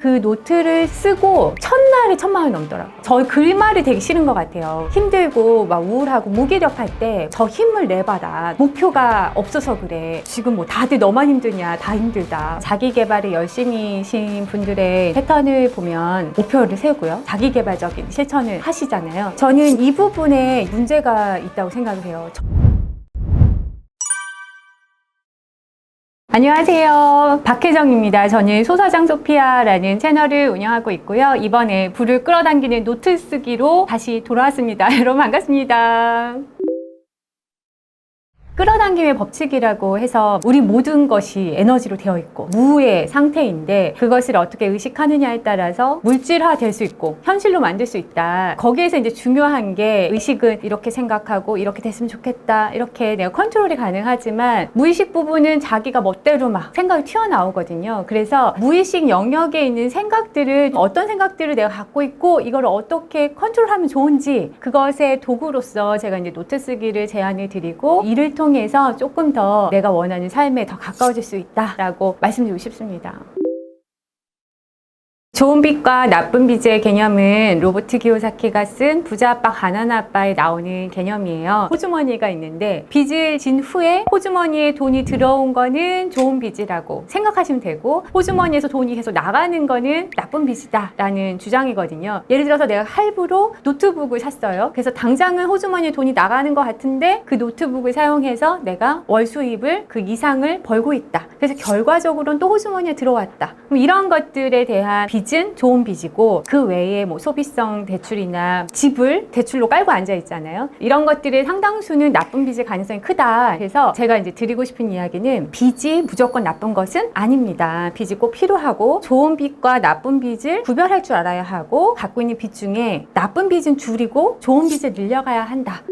그 노트를 쓰고 첫날에 1000만 원이 넘더라고요. 저 그 말이 되게 싫은 것 같아요. 힘들고 막 우울하고 무기력할 때 저 힘을 내봐라. 목표가 없어서 그래. 지금 뭐 다들 너만 힘드냐. 다 힘들다. 자기 개발에 열심히신 분들의 패턴을 보면 목표를 세우고요. 자기 개발적인 실천을 하시잖아요. 저는 이 부분에 문제가 있다고 생각을 해요. 안녕하세요. 박혜정입니다. 저는 소사장 소피아라는 채널을 운영하고 있고요. 이번에 불을 끌어당기는 노트 쓰기로 다시 돌아왔습니다. 여러분 반갑습니다. 끌어당김의 법칙이라고 해서 우리 모든 것이 에너지로 되어 있고 무의 상태인데 그것을 어떻게 의식하느냐에 따라서 물질화 될 수 있고 현실로 만들 수 있다. 거기에서 이제 중요한 게 의식은 이렇게 생각하고 이렇게 됐으면 좋겠다. 이렇게 내가 컨트롤이 가능하지만 무의식 부분은 자기가 멋대로 막 생각이 튀어나오거든요. 그래서 무의식 영역에 있는 생각들을 어떤 생각들을 내가 갖고 있고 이걸 어떻게 컨트롤하면 좋은지 그것의 도구로서 제가 이제 노트 쓰기를 제안해 드리고 이를 통해서 조금 더 내가 원하는 삶에 더 가까워질 수 있다라고 말씀드리고 싶습니다. 좋은 빚과 나쁜 빚의 개념은 로버트 키요사키가 쓴 부자 아빠 가난한 아빠에 나오는 개념이에요. 호주머니가 있는데 빚을 진 후에 호주머니에 돈이 들어온 거는 좋은 빚이라고 생각하시면 되고 호주머니에서 돈이 계속 나가는 거는 나쁜 빚이다 라는 주장이거든요. 예를 들어서 내가 할부로 노트북을 샀어요. 그래서 당장은 호주머니에 돈이 나가는 것 같은데 그 노트북을 사용해서 내가 월 수입을 그 이상을 벌고 있다. 그래서 결과적으로는 또 호주머니에 들어왔다. 그럼 이런 것들에 대한 빚은 좋은 빚이고 그 외에 뭐 소비성 대출이나 집을 대출로 깔고 앉아 있잖아요. 이런 것들의 상당수는 나쁜 빚일 가능성이 크다. 그래서 제가 이제 드리고 싶은 이야기는 빚이 무조건 나쁜 것은 아닙니다. 빚이 꼭 필요하고 좋은 빚과 나쁜 빚을 구별할 줄 알아야 하고 갖고 있는 빚 중에 나쁜 빚은 줄이고 좋은 빚을 늘려가야 한다.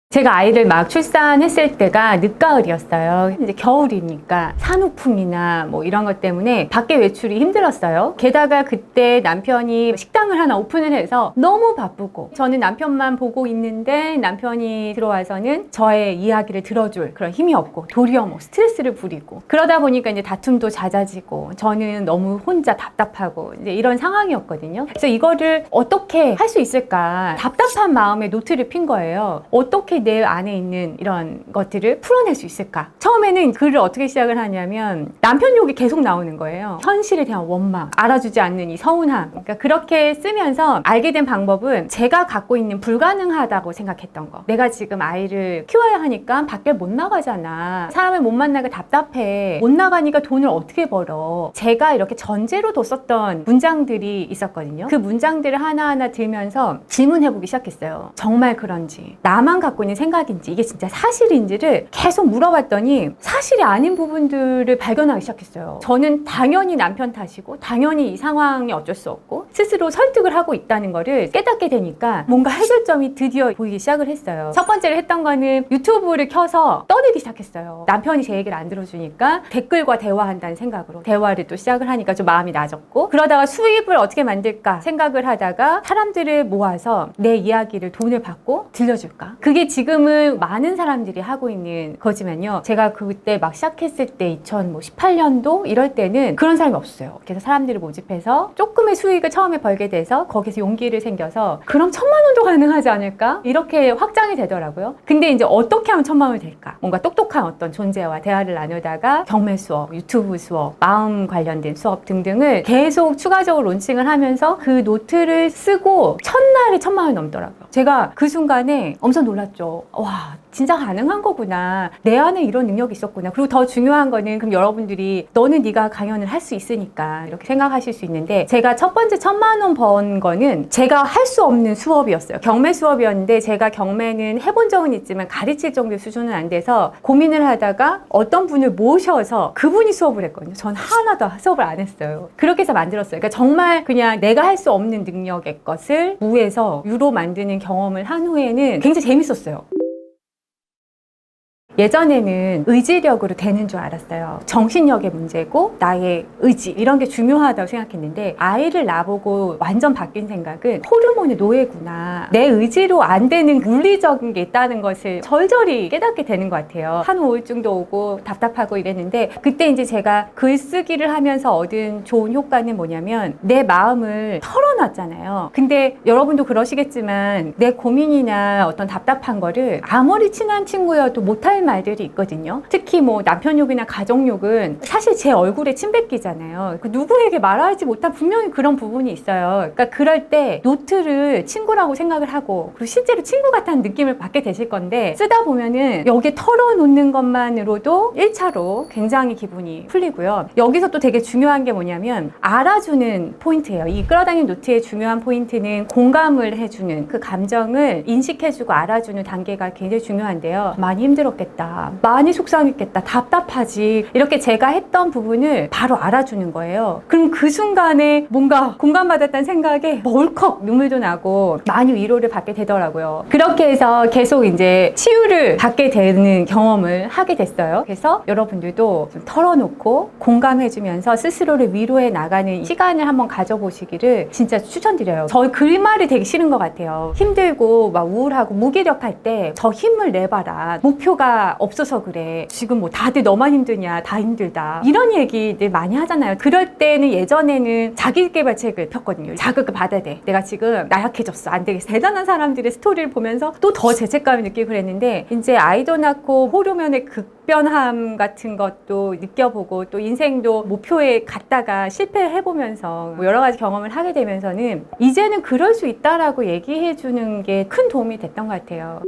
제가 아이를 막 출산했을 때가 늦가을이었어요. 이제 겨울이니까 산후풍이나 뭐 이런 것 때문에 밖에 외출이 힘들었어요. 게다가 그때 남편이 식당을 하나 오픈을 해서 너무 바쁘고 저는 남편만 보고 있는데 남편이 들어와서는 저의 이야기를 들어줄 그런 힘이 없고 도리어 뭐 스트레스를 부리고 그러다 보니까 이제 다툼도 잦아지고 저는 너무 혼자 답답하고 이제 이런 상황이었거든요. 그래서 이거를 어떻게 할 수 있을까 답답한 마음에 노트를 핀 거예요. 어떻게 내 안에 있는 이런 것들을 풀어낼 수 있을까? 처음에는 글을 어떻게 시작을 하냐면 남편 욕이 계속 나오는 거예요. 현실에 대한 원망, 알아주지 않는 이 서운함. 그러니까 그렇게 쓰면서 알게 된 방법은 제가 갖고 있는 불가능하다고 생각했던 거. 내가 지금 아이를 키워야 하니까 밖에 못 나가잖아. 사람을 못 만나니까 답답해. 못 나가니까 돈을 어떻게 벌어? 제가 이렇게 전제로 뒀었던 문장들이 있었거든요. 그 문장들을 하나하나 들면서 질문해보기 시작했어요. 정말 그런지. 나만 갖고 있는 생각인지 이게 진짜 사실인지를 계속 물어봤더니 사실이 아닌 부분들을 발견하기 시작했어요. 저는 당연히 남편 탓이고 당연히 이 상황이 어쩔 수 없고 스스로 설득을 하고 있다는 거를 깨닫게 되니까 뭔가 해결점이 드디어 보이기 시작을 했어요. 첫 번째로 했던 거는 유튜브를 켜서 떠들기 시작했어요. 남편이 제 얘기를 안 들어주니까 댓글과 대화한다는 생각으로 대화를 또 시작을 하니까 좀 마음이 나아졌고 그러다가 수입을 어떻게 만들까 생각을 하다가 사람들을 모아서 내 이야기를 돈을 받고 들려줄까? 그게 지금은 많은 사람들이 하고 있는 거지만요. 제가 그때 막 시작했을 때 2018년도 이럴 때는 그런 사람이 없어요. 그래서 사람들을 모집해서 조금의 수익을 처음에 벌게 돼서 거기서 용기를 생겨서 그럼 1000만 원도 가능하지 않을까? 이렇게 확장이 되더라고요. 근데 이제 어떻게 하면 1000만 원이 될까? 뭔가 똑똑한 어떤 존재와 대화를 나누다가 경매 수업, 유튜브 수업, 마음 관련된 수업 등등을 계속 추가적으로 론칭을 하면서 그 노트를 쓰고 첫날에 1000만 원이 넘더라고요. 제가 그 순간에 엄청 놀랐죠. 와, 진짜 가능한 거구나. 내 안에 이런 능력이 있었구나. 그리고 더 중요한 거는 그럼 여러분들이 너는 네가 강연을 할 수 있으니까 이렇게 생각하실 수 있는데 제가 첫 번째 1000만 원 번 거는 제가 할 수 없는 수업이었어요. 경매 수업이었는데 제가 경매는 해본 적은 있지만 가르칠 정도의 수준은 안 돼서 고민을 하다가 어떤 분을 모셔서 그분이 수업을 했거든요. 전 하나도 수업을 안 했어요. 그렇게 해서 만들었어요. 그러니까 정말 그냥 내가 할 수 없는 능력의 것을 무에서 유로 만드는 경험을 한 후에는 굉장히 재밌었어요. 예전에는 의지력으로 되는 줄 알았어요. 정신력의 문제고 나의 의지 이런 게 중요하다고 생각했는데 아이를 낳아보고 완전 바뀐 생각은 호르몬의 노예구나. 내 의지로 안 되는 물리적인 게 있다는 것을 절절히 깨닫게 되는 것 같아요. 한 우울증도 오고 답답하고 이랬는데 그때 이제 제가 글쓰기를 하면서 얻은 좋은 효과는 뭐냐면 내 마음을 털어놨잖아요. 근데 여러분도 그러시겠지만 내 고민이나 어떤 답답한 거를 아무리 친한 친구여도 못할 말들이 있거든요. 특히 뭐 남편 욕이나 가족 욕은 사실 제 얼굴에 침 뱉기잖아요. 누구에게 말하지 못한 분명히 그런 부분이 있어요. 그러니까 그럴 때 노트를 친구라고 생각을 하고 그리고 실제로 친구 같다는 느낌을 받게 되실 건데 쓰다 보면은 여기에 털어놓는 것만으로도 1차로 굉장히 기분이 풀리고요. 여기서 또 되게 중요한 게 뭐냐면 알아주는 포인트예요. 이 끌어당긴 노트의 중요한 포인트는 공감을 해주는 그 감정을 인식해주고 알아주는 단계가 굉장히 중요한데요. 많이 힘들었겠다. 많이 속상했겠다. 답답하지. 이렇게 제가 했던 부분을 바로 알아주는 거예요. 그럼 그 순간에 뭔가 공감받았다는 생각에 멀컥 눈물도 나고 많이 위로를 받게 되더라고요. 그렇게 해서 계속 이제 치유를 받게 되는 경험을 하게 됐어요. 그래서 여러분들도 좀 털어놓고 공감해주면서 스스로를 위로해 나가는 시간을 한번 가져보시기를 진짜 추천드려요. 저 그 말이 되게 싫은 것 같아요. 힘들고 막 우울하고 무기력할 때 저 힘을 내봐라. 목표가 없어서 그래. 지금 뭐 다들 너만 힘드냐. 다 힘들다. 이런 얘기들 많이 하잖아요. 그럴 때는 예전에는 자기개발책을 폈거든요. 자극을 받아야 돼. 내가 지금 나약해졌어. 안 되겠어. 대단한 사람들의 스토리를 보면서 또 더 죄책감을 느끼고 그랬는데 이제 아이도 낳고 호르몬의 급변함 같은 것도 느껴보고 또 인생도 목표에 갔다가 실패해보면서 뭐 여러 가지 경험을 하게 되면서는 이제는 그럴 수 있다라고 얘기해주는 게 큰 도움이 됐던 것 같아요.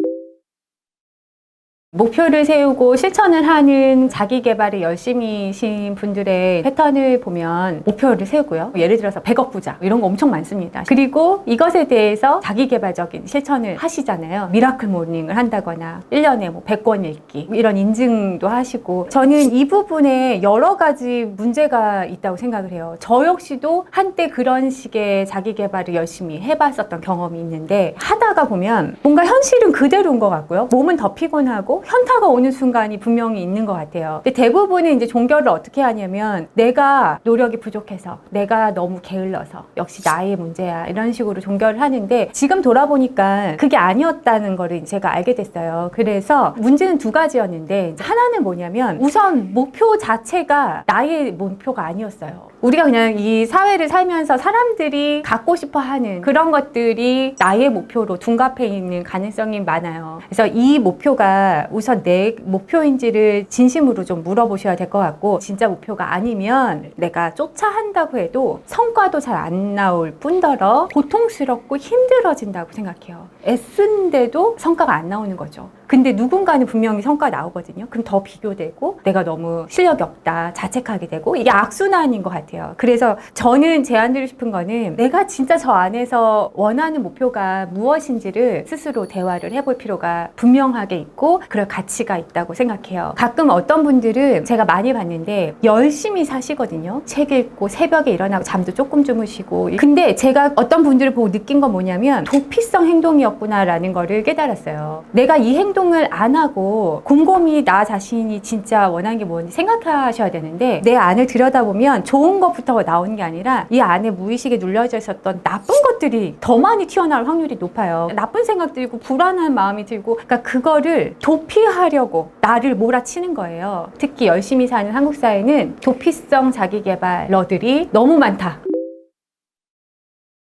목표를 세우고 실천을 하는 자기 개발에 열심히신 분들의 패턴을 보면 목표를 세우고요. 예를 들어서 100억 부자 이런 거 엄청 많습니다. 그리고 이것에 대해서 자기 개발적인 실천을 하시잖아요. 미라클 모닝을 한다거나 1년에 뭐 100권 읽기 이런 인증도 하시고 저는 이 부분에 여러 가지 문제가 있다고 생각을 해요. 저 역시도 한때 그런 식의 자기 개발을 열심히 해봤었던 경험이 있는데 하다가 보면 뭔가 현실은 그대로인 것 같고요. 몸은 더 피곤하고 현타가 오는 순간이 분명히 있는 것 같아요. 근데 대부분은 이제 종결을 어떻게 하냐면 내가 노력이 부족해서 내가 너무 게을러서 역시 나의 문제야 이런 식으로 종결을 하는데 지금 돌아보니까 그게 아니었다는 거를 제가 알게 됐어요. 그래서 문제는 두 가지였는데 하나는 뭐냐면 우선 목표 자체가 나의 목표가 아니었어요. 우리가 그냥 이 사회를 살면서 사람들이 갖고 싶어 하는 그런 것들이 나의 목표로 둔갑해 있는 가능성이 많아요. 그래서 이 목표가 우선 내 목표인지를 진심으로 좀 물어보셔야 될 것 같고 진짜 목표가 아니면 내가 쫓아 한다고 해도 성과도 잘 안 나올 뿐더러 고통스럽고 힘들어진다고 생각해요. 애쓴데도 성과가 안 나오는 거죠. 근데 누군가는 분명히 성과가 나오거든요. 그럼 더 비교되고 내가 너무 실력이 없다 자책하게 되고 이게 악순환인 것 같아요. 그래서 저는 제안드리고 싶은 거는 내가 진짜 저 안에서 원하는 목표가 무엇인지를 스스로 대화를 해볼 필요가 분명하게 있고 그럴 가치가 있다고 생각해요. 가끔 어떤 분들은 제가 많이 봤는데 열심히 사시거든요. 책 읽고 새벽에 일어나고 잠도 조금 주무시고 근데 제가 어떤 분들을 보고 느낀 건 뭐냐면 도피성 행동이었구나라는 거를 깨달았어요. 내가 이 행동을 안 하고 곰곰이 나 자신이 진짜 원하는 게 뭔지 생각하셔야 되는데 내 안을 들여다보면 좋은 것부터 나오는 게 아니라 이 안에 무의식에 눌려져 있었던 나쁜 것들이 더 많이 튀어나올 확률이 높아요. 나쁜 생각 들고 불안한 마음이 들고 그러니까 그거를 도피하려고 나를 몰아치는 거예요. 특히 열심히 사는 한국 사회는 도피성 자기계발러들이 너무 많다.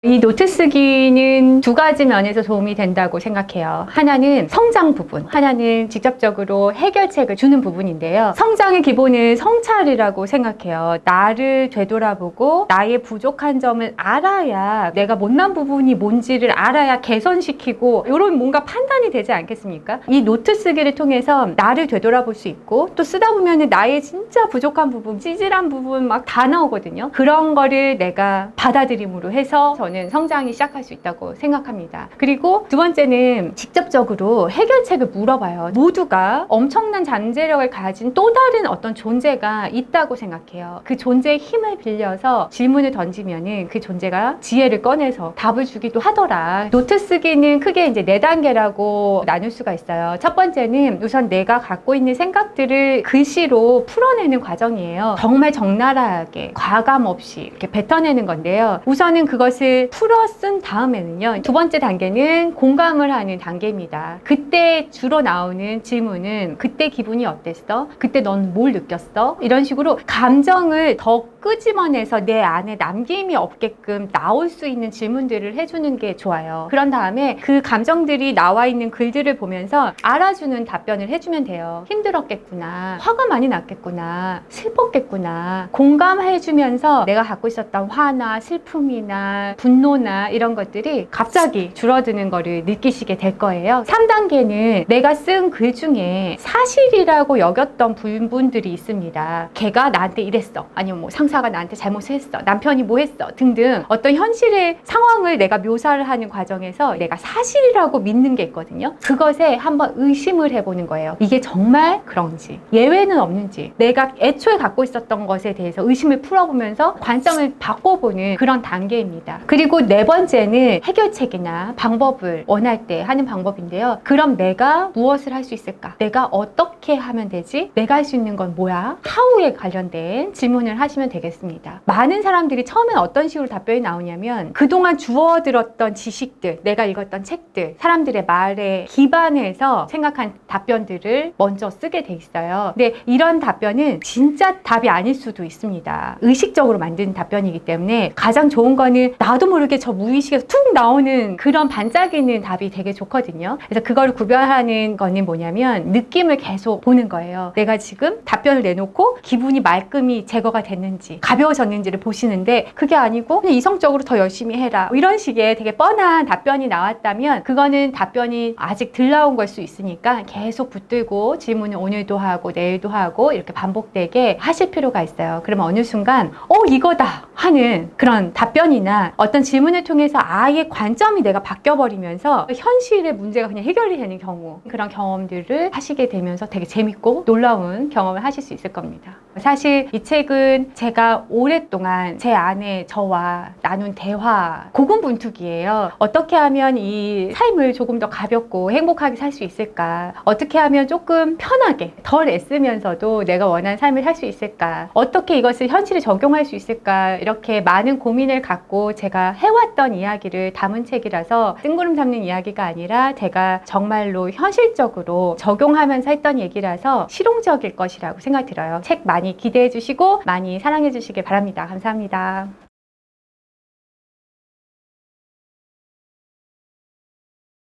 이 노트 쓰기는 두 가지 면에서 도움이 된다고 생각해요. 하나는 성장 부분, 하나는 직접적으로 해결책을 주는 부분인데요. 성장의 기본은 성찰이라고 생각해요. 나를 되돌아보고 나의 부족한 점을 알아야 내가 못난 부분이 뭔지를 알아야 개선시키고 이런 뭔가 판단이 되지 않겠습니까? 이 노트 쓰기를 통해서 나를 되돌아볼 수 있고 또 쓰다 보면 나의 진짜 부족한 부분, 찌질한 부분 막 다 나오거든요. 그런 거를 내가 받아들임으로 해서 저는 저는 성장이 시작할 수 있다고 생각합니다. 그리고 두 번째는 직접적으로 해결책을 물어봐요. 모두가 엄청난 잠재력을 가진 또 다른 어떤 존재가 있다고 생각해요. 그 존재의 힘을 빌려서 질문을 던지면은 그 존재가 지혜를 꺼내서 답을 주기도 하더라. 노트 쓰기는 크게 이제 4단계라고 나눌 수가 있어요. 첫 번째는 우선 내가 갖고 있는 생각들을 글씨로 풀어내는 과정이에요. 정말 적나라하게 과감 없이 이렇게 뱉어내는 건데요. 우선은 그것을 풀어 쓴 다음에는요, 두 번째 단계는 공감을 하는 단계입니다. 그때 주로 나오는 질문은 그때 기분이 어땠어? 그때 넌 뭘 느꼈어? 이런 식으로 감정을 더 끄집어내서 내 안에 남김이 없게끔 나올 수 있는 질문들을 해주는 게 좋아요. 그런 다음에 그 감정들이 나와 있는 글들을 보면서 알아주는 답변을 해주면 돼요. 힘들었겠구나, 화가 많이 났겠구나, 슬펐겠구나, 공감해주면서 내가 갖고 있었던 화나 슬픔이나 분노나 이런 것들이 갑자기 줄어드는 거를 느끼시게 될 거예요. 3단계는 내가 쓴 글 중에 사실이라고 여겼던 부분들이 있습니다. 걔가 나한테 이랬어, 아니면 뭐 상사가 나한테 잘못했어, 남편이 뭐 했어 등등 어떤 현실의 상황을 내가 묘사를 하는 과정에서 내가 사실이라고 믿는 게 있거든요. 그것에 한번 의심을 해보는 거예요. 이게 정말 그런지, 예외는 없는지, 내가 애초에 갖고 있었던 것에 대해서 의심을 풀어보면서 관점을 바꿔보는 그런 단계입니다. 그리고 네 번째는 해결책이나 방법을 원할 때 하는 방법인데요. 그럼 내가 무엇을 할 수 있을까? 내가 어떻게 하면 되지? 내가 할 수 있는 건 뭐야? How에 관련된 질문을 하시면 되겠습니다. 많은 사람들이 처음엔 어떤 식으로 답변이 나오냐면 그동안 주워들었던 지식들, 내가 읽었던 책들, 사람들의 말에 기반해서 생각한 답변들을 먼저 쓰게 돼 있어요. 근데 이런 답변은 진짜 답이 아닐 수도 있습니다. 의식적으로 만든 답변이기 때문에 가장 좋은 거는 나도 모르게 저 무의식에서 툭 나오는 그런 반짝이는 답이 되게 좋거든요. 그래서 그걸 구별하는 거는 뭐냐면 느낌을 계속 보는 거예요. 내가 지금 답변을 내놓고 기분이 말끔히 제거가 됐는지 가벼워졌는지를 보시는데 그게 아니고 그냥 이성적으로 더 열심히 해라 이런 식의 되게 뻔한 답변이 나왔다면 그거는 답변이 아직 덜 나온 걸 수 있으니까 계속 붙들고 질문을 오늘도 하고 내일도 하고 이렇게 반복되게 하실 필요가 있어요. 그러면 어느 순간 이거다 하는 그런 답변이나 어떤 질문을 통해서 아예 관점이 내가 바뀌어버리면서 현실의 문제가 그냥 해결이 되는 경우, 그런 경험들을 하시게 되면서 되게 재밌고 놀라운 경험을 하실 수 있을 겁니다. 사실 이 책은 제가 오랫동안 제 안에 저와 나눈 대화 고군분투기예요. 어떻게 하면 이 삶을 조금 더 가볍고 행복하게 살 수 있을까? 어떻게 하면 조금 편하게 덜 애쓰면서도 내가 원하는 삶을 살 수 있을까? 어떻게 이것을 현실에 적용할 수 있을까? 이렇게 많은 고민을 갖고 제가 해왔던 이야기를 담은 책이라서 뜬구름 잡는 이야기가 아니라 제가 정말로 현실적으로 적용하면서 했던 얘기라서 실용적일 것이라고 생각이 들어요. 책 많이 기대해 주시고 많이 사랑해 주시길 바랍니다. 감사합니다.